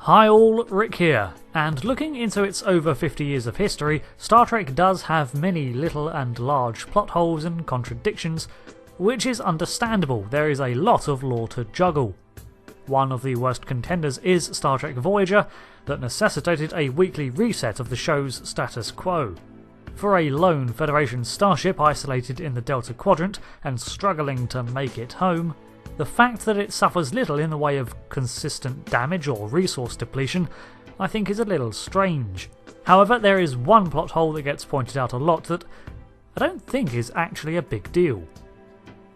Hi all, Rick here, and looking into its over 50 years of history, Star Trek does have many little and large plot holes and contradictions, which is understandable. There is a lot of lore to juggle. One of the worst contenders is Star Trek Voyager, that necessitated a weekly reset of the show's status quo. For a lone Federation starship isolated in the Delta Quadrant and struggling to make it home, the fact that it suffers little in the way of consistent damage or resource depletion I think is a little strange. However, there is one plot hole that gets pointed out a lot that I don't think is actually a big deal.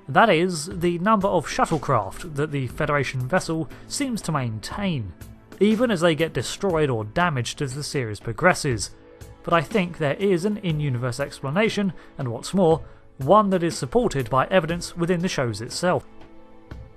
That is, the number of shuttlecraft that the Federation vessel seems to maintain, even as they get destroyed or damaged as the series progresses. But I think there is an in-universe explanation, and what's more, one that is supported by evidence within the shows itself.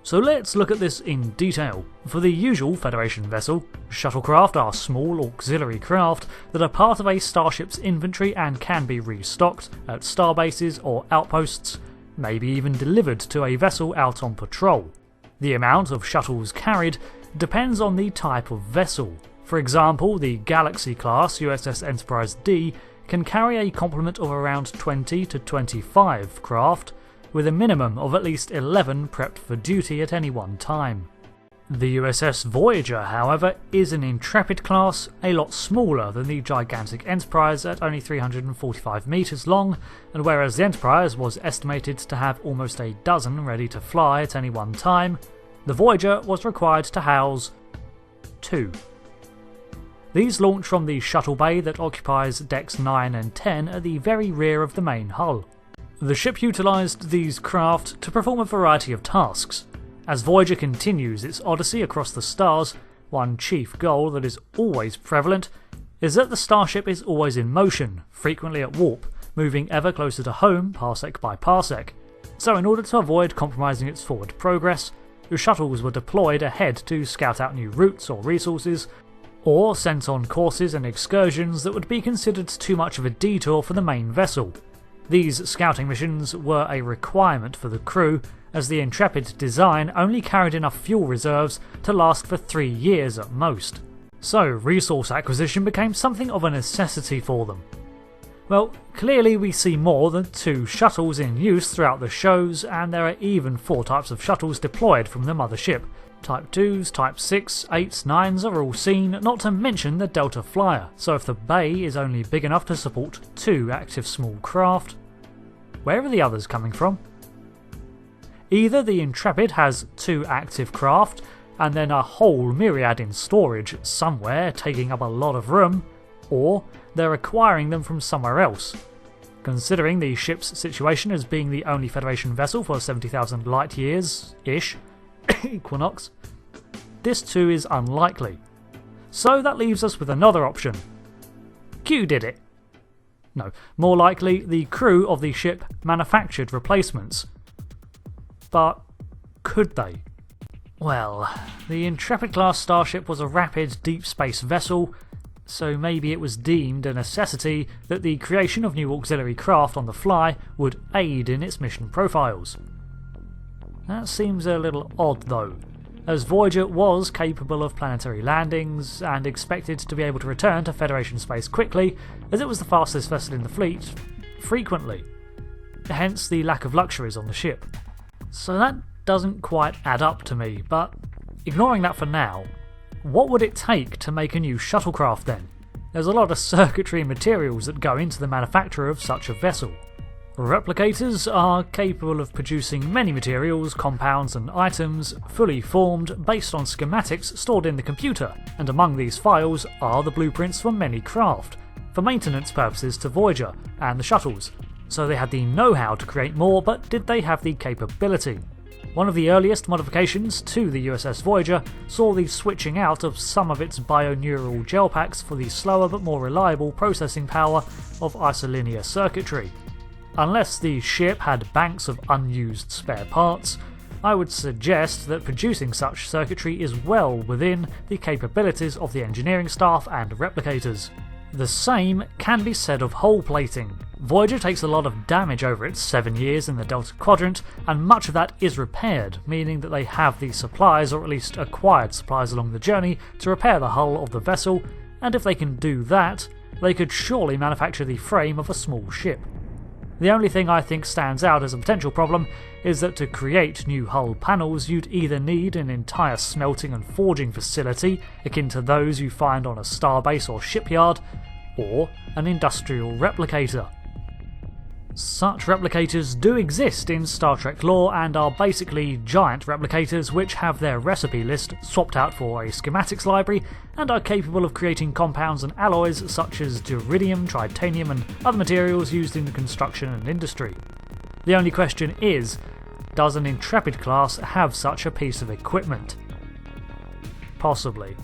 So let's look at this in detail. For the usual Federation vessel, shuttlecraft are small auxiliary craft that are part of a starship's inventory and can be restocked at starbases or outposts, maybe even delivered to a vessel out on patrol. The amount of shuttles carried depends on the type of vessel. For example, the Galaxy-class USS Enterprise D can carry a complement of around 20 to 25 craft, with a minimum of at least 11 prepped for duty at any one time. The USS Voyager, however, is an Intrepid class, a lot smaller than the gigantic Enterprise at only 345 metres long, and whereas the Enterprise was estimated to have almost a dozen ready to fly at any one time, the Voyager was required to house 2. These launch from the shuttle bay that occupies decks 9 and 10 at the very rear of the main hull. The ship utilised these craft to perform a variety of tasks. As Voyager continues its odyssey across the stars, one chief goal that is always prevalent is that the starship is always in motion, frequently at warp, moving ever closer to home parsec by parsec. So in order to avoid compromising its forward progress, the shuttles were deployed ahead to scout out new routes or resources, or sent on courses and excursions that would be considered too much of a detour for the main vessel. These scouting missions were a requirement for the crew, as the Intrepid design only carried enough fuel reserves to last for 3 years at most. So resource acquisition became something of a necessity for them. Well, clearly we see more than 2 shuttles in use throughout the shows, and there are even 4 types of shuttles deployed from the mothership. Type 2s, Type 6, 8s, 9s are all seen, not to mention the Delta Flyer, so if the bay is only big enough to support 2 active small craft, where are the others coming from? Either the Intrepid has 2 active craft, and then a whole myriad in storage somewhere taking up a lot of room, or they're acquiring them from somewhere else. Considering the ship's situation as being the only Federation vessel for 70,000 light years-ish, equinox, this too is unlikely. So that leaves us with another option. Q did it. No, more likely the crew of the ship manufactured replacements. But could they? Well, the Intrepid-class starship was a rapid deep space vessel, so maybe it was deemed a necessity that the creation of new auxiliary craft on the fly would aid in its mission profiles. That seems a little odd though, as Voyager was capable of planetary landings and expected to be able to return to Federation space quickly, as it was the fastest vessel in the fleet, frequently. Hence the lack of luxuries on the ship. So that doesn't quite add up to me, but ignoring that for now, what would it take to make a new shuttlecraft then? There's a lot of circuitry and materials that go into the manufacture of such a vessel. Replicators are capable of producing many materials, compounds and items, fully formed, based on schematics stored in the computer, and among these files are the blueprints for many craft, for maintenance purposes to Voyager and the shuttles. So they had the know-how to create more, but did they have the capability? One of the earliest modifications to the USS Voyager saw the switching out of some of its bioneural gel packs for the slower but more reliable processing power of isolinear circuitry. Unless the ship had banks of unused spare parts, I would suggest that producing such circuitry is well within the capabilities of the engineering staff and replicators. The same can be said of hull plating. Voyager takes a lot of damage over its 7 years in the Delta Quadrant, and much of that is repaired, meaning that they have the supplies, or at least acquired supplies along the journey, to repair the hull of the vessel, and if they can do that, they could surely manufacture the frame of a small ship. The only thing I think stands out as a potential problem is that to create new hull panels you'd either need an entire smelting and forging facility akin to those you find on a starbase or shipyard, or an industrial replicator. Such replicators do exist in Star Trek lore and are basically giant replicators which have their recipe list swapped out for a schematics library and are capable of creating compounds and alloys such as duridium, tritanium and other materials used in construction and industry. The only question is, does an Intrepid class have such a piece of equipment? Possibly.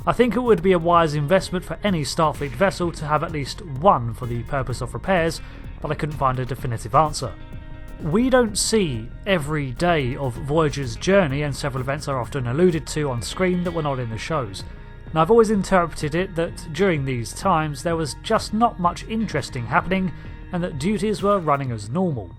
I think it would be a wise investment for any Starfleet vessel to have at least one for the purpose of repairs, but I couldn't find a definitive answer. We don't see every day of Voyager's journey, and several events are often alluded to on screen that were not in the shows. Now, I've always interpreted it that during these times there was just not much interesting happening and that duties were running as normal.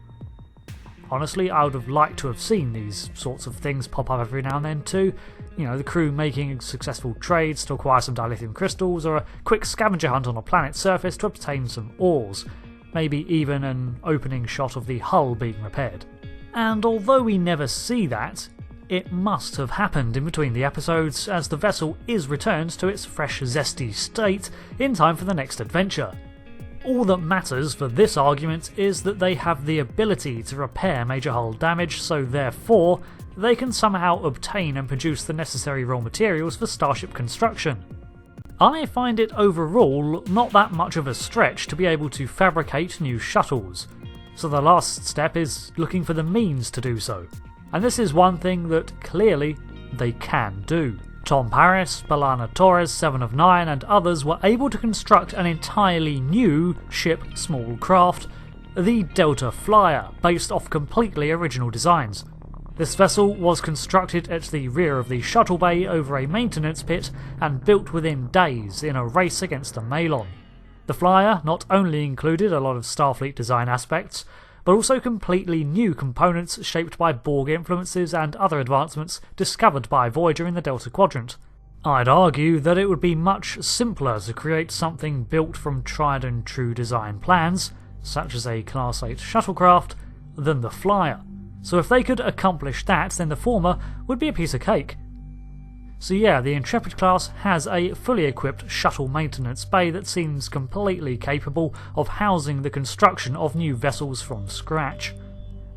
Honestly, I would have liked to have seen these sorts of things pop up every now and then too. You know, the crew making successful trades to acquire some dilithium crystals, or a quick scavenger hunt on a planet's surface to obtain some ores. Maybe even an opening shot of the hull being repaired. And although we never see that, it must have happened in between the episodes, as the vessel is returned to its fresh, zesty state in time for the next adventure. All that matters for this argument is that they have the ability to repair major hull damage, so therefore they can somehow obtain and produce the necessary raw materials for starship construction. I find it overall not that much of a stretch to be able to fabricate new shuttles, so the last step is looking for the means to do so. And this is one thing that clearly they can do. Tom Paris, B'Elanna Torres, 7 of 9 and others were able to construct an entirely new ship small craft, the Delta Flyer, based off completely original designs. This vessel was constructed at the rear of the shuttle bay over a maintenance pit and built within days in a race against the Malon. The Flyer not only included a lot of Starfleet design aspects, but also completely new components shaped by Borg influences and other advancements discovered by Voyager in the Delta Quadrant. I'd argue that it would be much simpler to create something built from tried and true design plans, such as a Class 8 shuttlecraft, than the Flyer. So if they could accomplish that, then the former would be a piece of cake. So yeah, the Intrepid class has a fully equipped shuttle maintenance bay that seems completely capable of housing the construction of new vessels from scratch.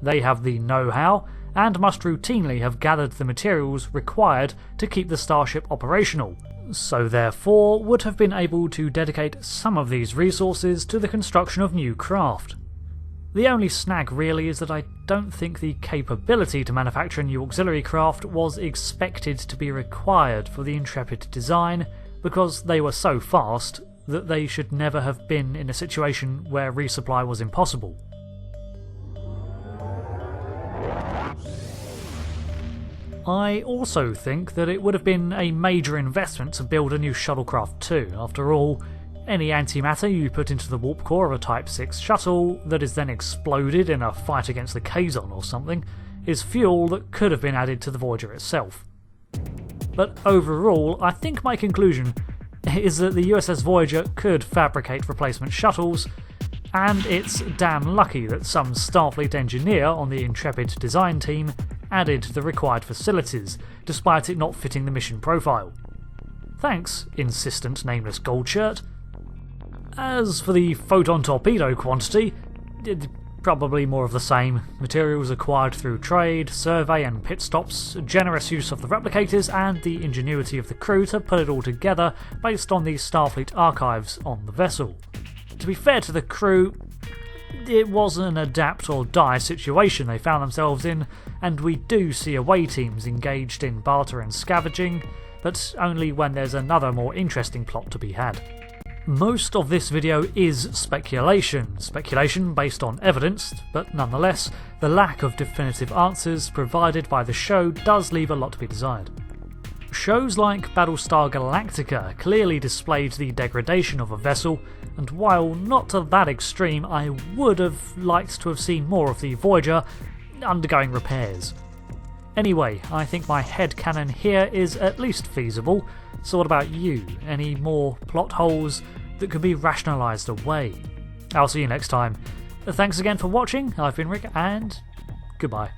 They have the know-how, and must routinely have gathered the materials required to keep the starship operational, so therefore would have been able to dedicate some of these resources to the construction of new craft. The only snag really is that I don't think the capability to manufacture a new auxiliary craft was expected to be required for the Intrepid design, because they were so fast that they should never have been in a situation where resupply was impossible. I also think that it would have been a major investment to build a new shuttlecraft too. After all, any antimatter you put into the warp core of a Type 6 shuttle that is then exploded in a fight against the Kazon or something is fuel that could have been added to the Voyager itself. But overall, I think my conclusion is that the USS Voyager could fabricate replacement shuttles, and it's damn lucky that some Starfleet engineer on the Intrepid design team added the required facilities, despite it not fitting the mission profile. Thanks, insistent nameless goldshirt. As for the photon torpedo quantity, probably more of the same. Materials acquired through trade, survey and pit stops, generous use of the replicators and the ingenuity of the crew to put it all together based on the Starfleet archives on the vessel. To be fair to the crew, it was an adapt or die situation they found themselves in, and we do see away teams engaged in barter and scavenging, but only when there's another more interesting plot to be had. Most of this video is speculation based on evidence, but nonetheless, the lack of definitive answers provided by the show does leave a lot to be desired. Shows like Battlestar Galactica clearly displayed the degradation of a vessel, and while not to that extreme, I would have liked to have seen more of the Voyager undergoing repairs. Anyway, I think my headcanon here is at least feasible, so what about you? Any more plot holes that could be rationalised away? I'll see you next time. Thanks again for watching, I've been Rick, and goodbye.